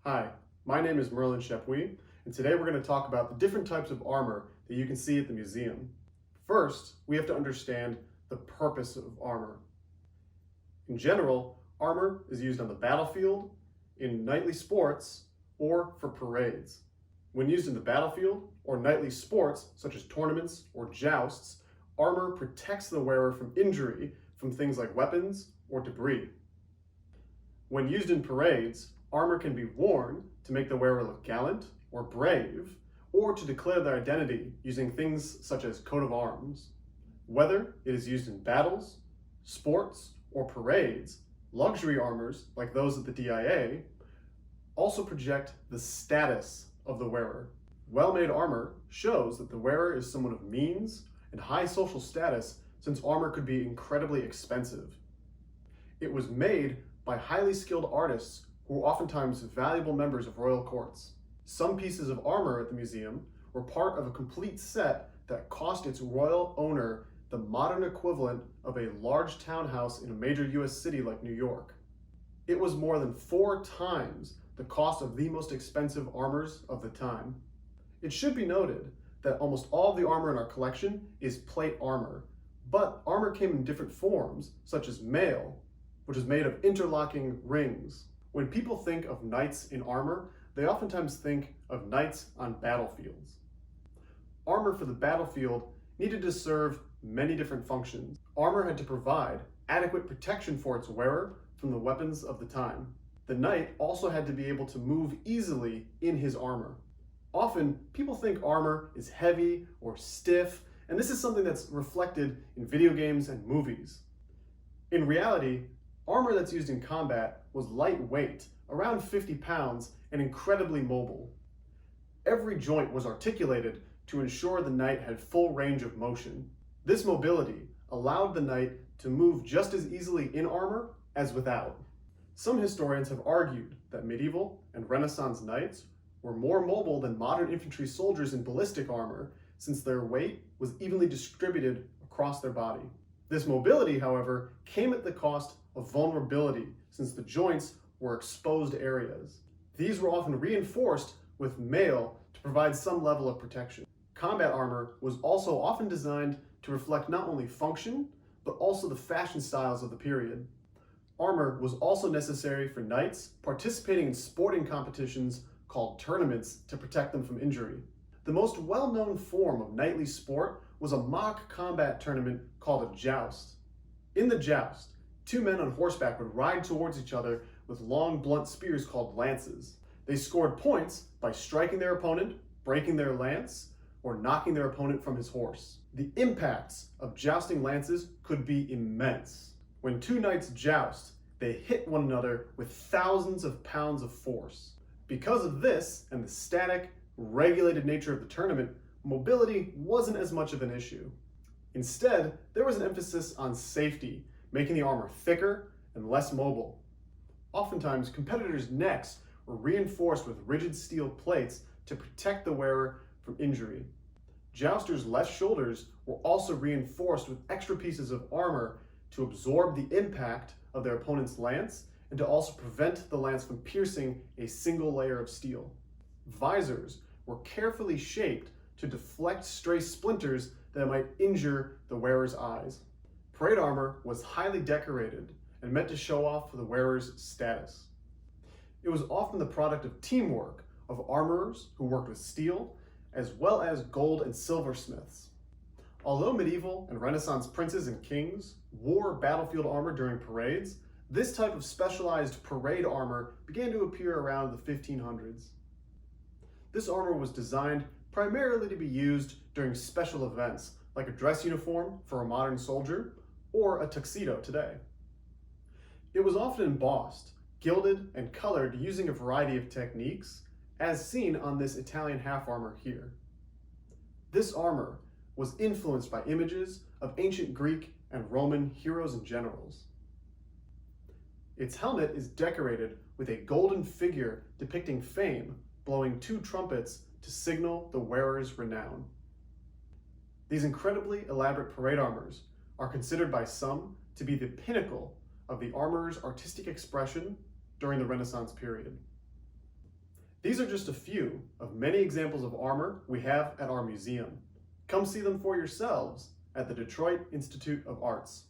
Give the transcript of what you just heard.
Hi, my name is Merlin Chappuis, and today we're going to talk about the different types of armor that you can see at the museum. First, we have to understand the purpose of armor. In general, armor is used on the battlefield, in knightly sports, or for parades. When used in the battlefield or knightly sports, such as tournaments or jousts, armor protects the wearer from injury from things like weapons or debris. When used in parades, armor can be worn to make the wearer look gallant or brave, or to declare their identity using things such as coat of arms. Whether it is used in battles, sports, or parades, luxury armors, like those at the DIA, also project the status of the wearer. Well-made armor shows that the wearer is someone of means and high social status, since armor could be incredibly expensive. It was made by highly skilled artists who were oftentimes valuable members of royal courts. Some pieces of armor at the museum were part of a complete set that cost its royal owner the modern equivalent of a large townhouse in a major US city like New York. It was more than 4 times the cost of the most expensive armors of the time. It should be noted that almost all of the armor in our collection is plate armor, but armor came in different forms, such as mail, which is made of interlocking rings. When people think of knights in armor, they oftentimes think of knights on battlefields. Armor for the battlefield needed to serve many different functions. Armor had to provide adequate protection for its wearer from the weapons of the time. The knight also had to be able to move easily in his armor. Often, people think armor is heavy or stiff, and this is something that's reflected in video games and movies. In reality, armor that's used in combat was lightweight, around 50 pounds, and incredibly mobile. Every joint was articulated to ensure the knight had full range of motion. This mobility allowed the knight to move just as easily in armor as without. Some historians have argued that medieval and Renaissance knights were more mobile than modern infantry soldiers in ballistic armor, since their weight was evenly distributed across their body. This mobility, however, came at the cost of vulnerability, since the joints were exposed areas. These were often reinforced with mail to provide some level of protection. Combat armor was also often designed to reflect not only function, but also the fashion styles of the period. Armor was also necessary for knights participating in sporting competitions called tournaments to protect them from injury. The most well-known form of knightly sport was a mock combat tournament called a joust. In the joust, 2 men on horseback would ride towards each other with long, blunt spears called lances. They scored points by striking their opponent, breaking their lance, or knocking their opponent from his horse. The impacts of jousting lances could be immense. When 2 knights joust, they hit one another with thousands of pounds of force. Because of this and the static, regulated nature of the tournament, mobility wasn't as much of an issue. Instead, there was an emphasis on safety, making the armor thicker and less mobile. Oftentimes, competitors' necks were reinforced with rigid steel plates to protect the wearer from injury. Jousters' left shoulders were also reinforced with extra pieces of armor to absorb the impact of their opponent's lance and to also prevent the lance from piercing a single layer of steel. Visors were carefully shaped to deflect stray splinters that might injure the wearer's eyes. Parade armor was highly decorated and meant to show off the wearer's status. It was often the product of teamwork of armorers who worked with steel, as well as gold and silversmiths. Although medieval and Renaissance princes and kings wore battlefield armor during parades, this type of specialized parade armor began to appear around the 1500s. This armor was designed primarily to be used during special events, like a dress uniform for a modern soldier or a tuxedo today. It was often embossed, gilded, and colored using a variety of techniques, as seen on this Italian half armor here. This armor was influenced by images of ancient Greek and Roman heroes and generals. Its helmet is decorated with a golden figure depicting Fame blowing 2 trumpets to signal the wearer's renown. These incredibly elaborate parade armors are considered by some to be the pinnacle of the armorer's artistic expression during the Renaissance period. These are just a few of many examples of armor we have at our museum. Come see them for yourselves at the Detroit Institute of Arts.